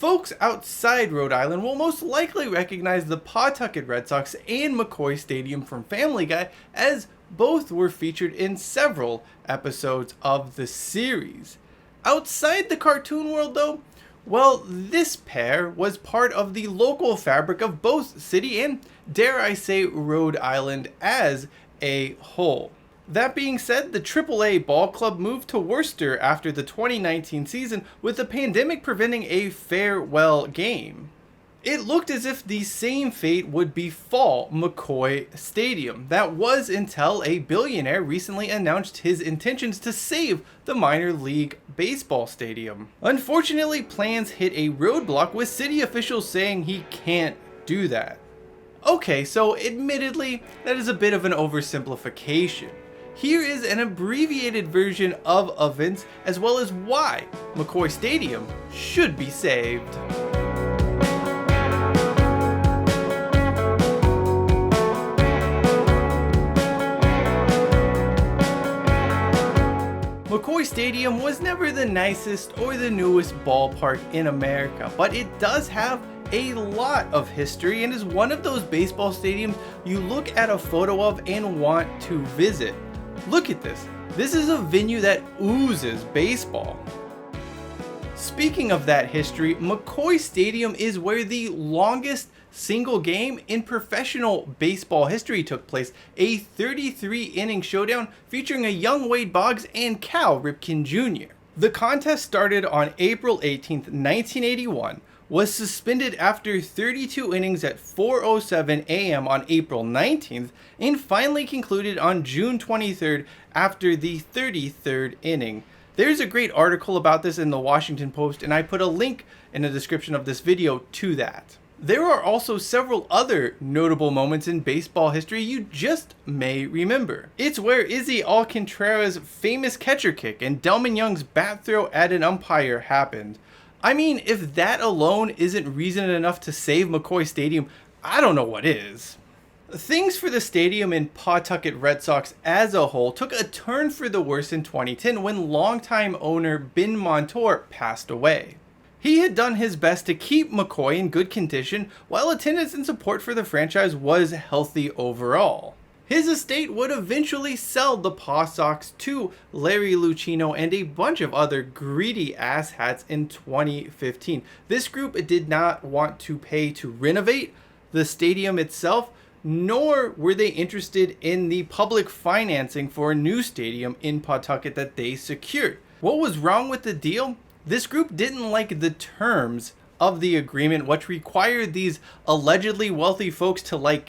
Folks outside Rhode Island will most likely recognize the Pawtucket Red Sox and McCoy Stadium from Family Guy, as both were featured in several episodes of the series. Outside the cartoon world though, well, this pair was part of the local fabric of both city and, dare I say, Rhode Island as a whole. That being said, the AAA ball club moved to Worcester after the 2019 season, with the pandemic preventing a farewell game. It looked as if the same fate would befall McCoy Stadium. That was until a billionaire recently announced his intentions to save the minor league baseball stadium. Unfortunately, plans hit a roadblock, with city officials saying he can't do that. Okay, so admittedly, that is a bit of an oversimplification. Here is an abbreviated version of events, as well as why McCoy Stadium should be saved. McCoy Stadium was never the nicest or the newest ballpark in America, but it does have a lot of history and is one of those baseball stadiums you look at a photo of and want to visit. Look at this. This is a venue that oozes baseball. Speaking of that history, McCoy Stadium is where the longest single game in professional baseball history took place, a 33-inning showdown featuring a young Wade Boggs and Cal Ripken Jr. The contest started on April 18, 1981, was suspended after 32 innings at 4:07 a.m. on April 19th, and finally concluded on June 23rd after the 33rd inning. There's a great article about this in the Washington Post, and I put a link in the description of this video to that. There are also several other notable moments in baseball history you just may remember. It's where Izzy Alcantara's famous catcher kick and Delman Young's bat throw at an umpire happened. I mean, if that alone isn't reason enough to save McCoy Stadium, I don't know what is. Things for the stadium and Pawtucket Red Sox as a whole took a turn for the worse in 2010 when longtime owner Ben Montour passed away. He had done his best to keep McCoy in good condition, while attendance and support for the franchise was healthy overall. His estate would eventually sell the Paw Sox to Larry Lucchino and a bunch of other greedy asshats in 2015. This group did not want to pay to renovate the stadium itself, nor were they interested in the public financing for a new stadium in Pawtucket that they secured. What was wrong with the deal? This group didn't like the terms of the agreement, which required these allegedly wealthy folks to,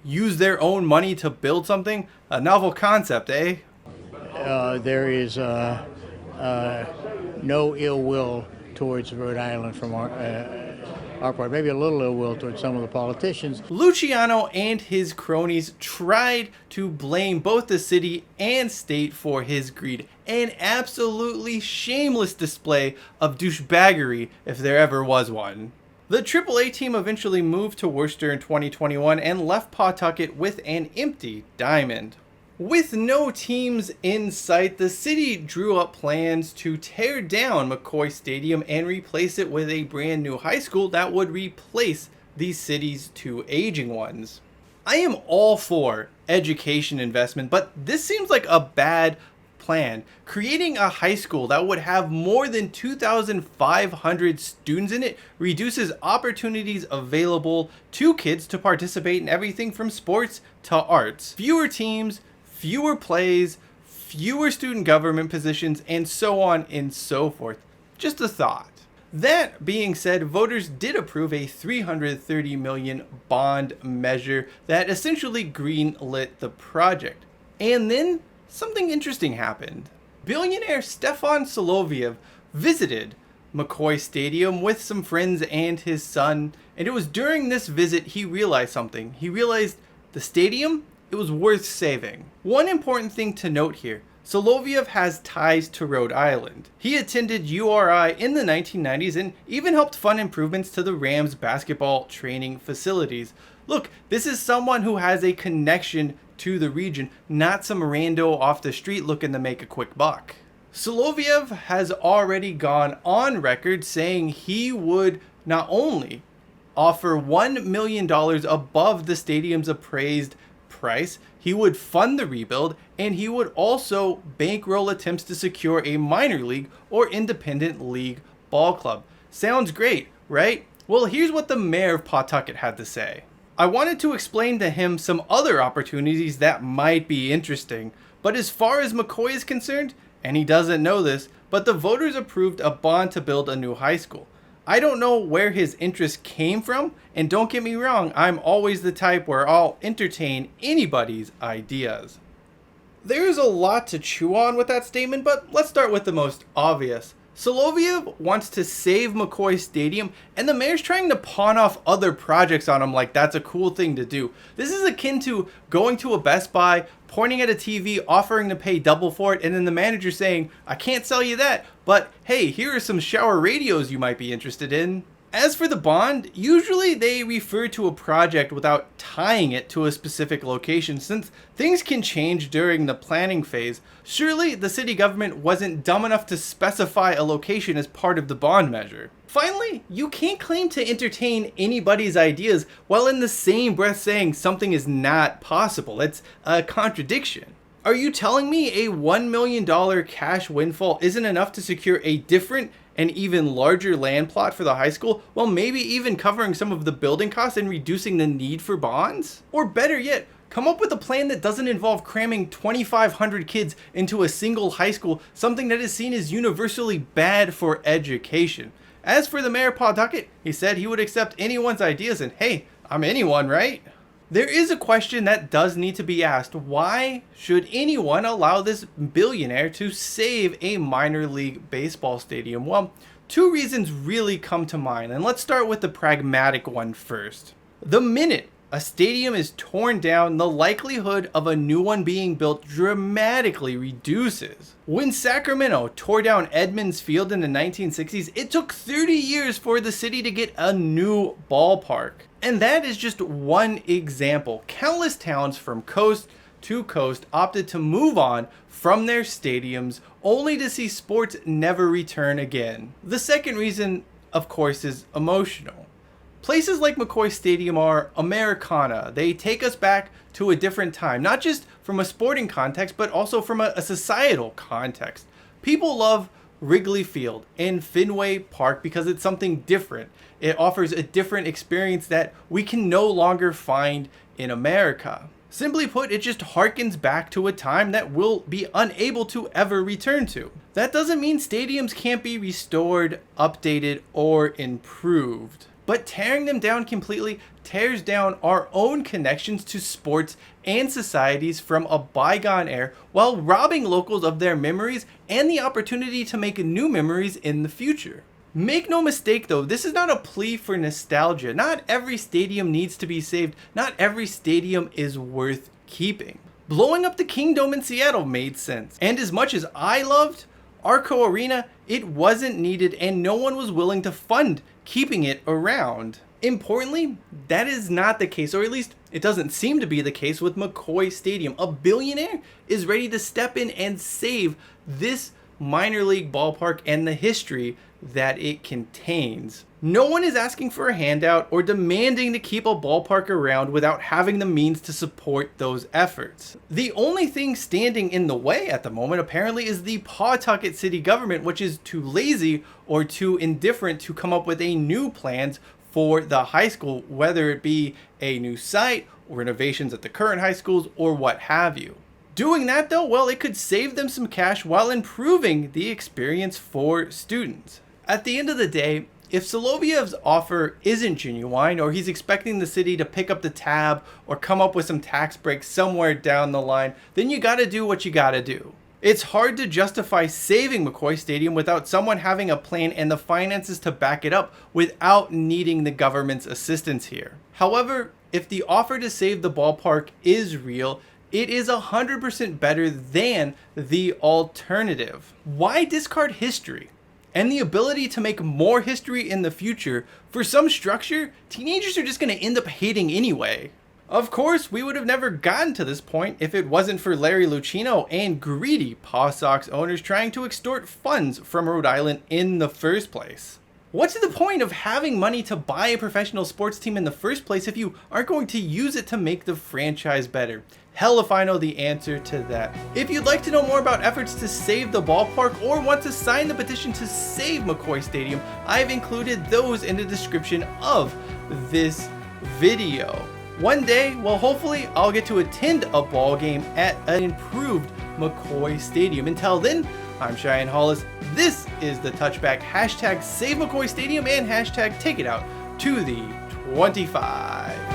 use their own money to build something. A novel concept, eh? There is no ill will towards Rhode Island from our part. Maybe a little ill will towards some of the politicians. Luciano and his cronies tried to blame both the city and state for his greed. An absolutely shameless display of douchebaggery, if there ever was one. The AAA team eventually moved to Worcester in 2021 and left Pawtucket with an empty diamond. With no teams in sight, the city drew up plans to tear down McCoy Stadium and replace it with a brand new high school that would replace the city's two aging ones. I am all for education investment, but this seems like a bad plan. Creating a high school that would have more than 2,500 students in it reduces opportunities available to kids to participate in everything from sports to arts. Fewer teams, fewer plays, fewer student government positions, and so on and so forth. Just a thought. That being said, voters did approve a $330 million bond measure that essentially greenlit the project. And then something interesting happened. Billionaire Stefan Soloviev visited McCoy Stadium with some friends and his son, and it was during this visit he realized something. He realized the stadium, it was worth saving. One important thing to note here, Soloviev has ties to Rhode Island. He attended URI in the 1990s and even helped fund improvements to the Rams basketball training facilities. Look, this is someone who has a connection to the region, not some rando off the street looking to make a quick buck. Soloviev has already gone on record saying he would not only offer $1 million above the stadium's appraised price, he would fund the rebuild, and he would also bankroll attempts to secure a minor league or independent league ball club. Sounds great, right? Well, here's what the mayor of Pawtucket had to say. I wanted to explain to him some other opportunities that might be interesting, but as far as McCoy is concerned, and he doesn't know this, but the voters approved a bond to build a new high school. I don't know where his interest came from, and don't get me wrong, I'm always the type where I'll entertain anybody's ideas. There's a lot to chew on with that statement, but let's start with the most obvious. Soloviev wants to save McCoy Stadium, and the mayor's trying to pawn off other projects on him like that's a cool thing to do. This is akin to going to a Best Buy, pointing at a TV, offering to pay double for it, and then the manager saying, I can't sell you that, but hey, here are some shower radios you might be interested in. As for the bond, usually they refer to a project without tying it to a specific location, since things can change during the planning phase. Surely the city government wasn't dumb enough to specify a location as part of the bond measure. Finally, you can't claim to entertain anybody's ideas while in the same breath saying something is not possible. It's a contradiction. Are you telling me a $1 million cash windfall isn't enough to secure a different and even larger land plot for the high school, while maybe even covering some of the building costs and reducing the need for bonds? Or better yet, come up with a plan that doesn't involve cramming 2,500 kids into a single high school, something that is seen as universally bad for education. As for the mayor of Pawtucket, he said he would accept anyone's ideas, and hey, I'm anyone, right? There is a question that does need to be asked. Why should anyone allow this billionaire to save a minor league baseball stadium? Well, two reasons really come to mind, and let's start with the pragmatic one first. The minute a stadium is torn down, the likelihood of a new one being built dramatically reduces. When Sacramento tore down Edmonds Field in the 1960s, it took 30 years for the city to get a new ballpark. And that is just one example. Countless towns from coast to coast opted to move on from their stadiums only to see sports never return again. The second reason, of course, is emotional. Places like McCoy Stadium are Americana. They take us back to a different time, not just from a sporting context, but also from a societal context. People love Wrigley Field and Fenway Park because it's something different. It offers a different experience that we can no longer find in America. Simply put, it just harkens back to a time that we'll be unable to ever return to. That doesn't mean stadiums can't be restored, updated, or improved. But tearing them down completely tears down our own connections to sports and societies from a bygone era, while robbing locals of their memories and the opportunity to make new memories in the future. Make no mistake though, this is not a plea for nostalgia. Not every stadium needs to be saved. Not every stadium is worth keeping. Blowing up the Kingdome in Seattle made sense. And as much as I loved Arco Arena, it wasn't needed and no one was willing to fund keeping it around. Importantly, that is not the case, or at least it doesn't seem to be the case with McCoy Stadium. A billionaire is ready to step in and save this minor league ballpark and the history that it contains. No one is asking for a handout or demanding to keep a ballpark around without having the means to support those efforts. The only thing standing in the way at the moment apparently is the Pawtucket city government, which is too lazy or too indifferent to come up with a new plans for the high school, whether it be a new site or renovations at the current high schools or what have you. Doing that though, well, it could save them some cash while improving the experience for students. At the end of the day, if Soloviev's offer isn't genuine, or he's expecting the city to pick up the tab or come up with some tax breaks somewhere down the line, then you gotta do what you gotta do. It's hard to justify saving McCoy Stadium without someone having a plan and the finances to back it up without needing the government's assistance here. However, if the offer to save the ballpark is real, it is 100% better than the alternative. Why discard history and the ability to make more history in the future for some structure teenagers are just going to end up hating anyway? Of course, we would have never gotten to this point if it wasn't for Larry Lucchino and greedy Paw Sox owners trying to extort funds from Rhode Island in the first place. What's the point of having money to buy a professional sports team in the first place if you aren't going to use it to make the franchise better? Hell if I know the answer to that. If you'd like to know more about efforts to save the ballpark or want to sign the petition to save McCoy Stadium, I've included those in the description of this video. One day, well, hopefully I'll get to attend a ball game at an improved McCoy Stadium. Until then, I'm Cheyenne Hollis. This is the Touchback. Hashtag Save McCoy Stadium and hashtag Take It Out to the 25.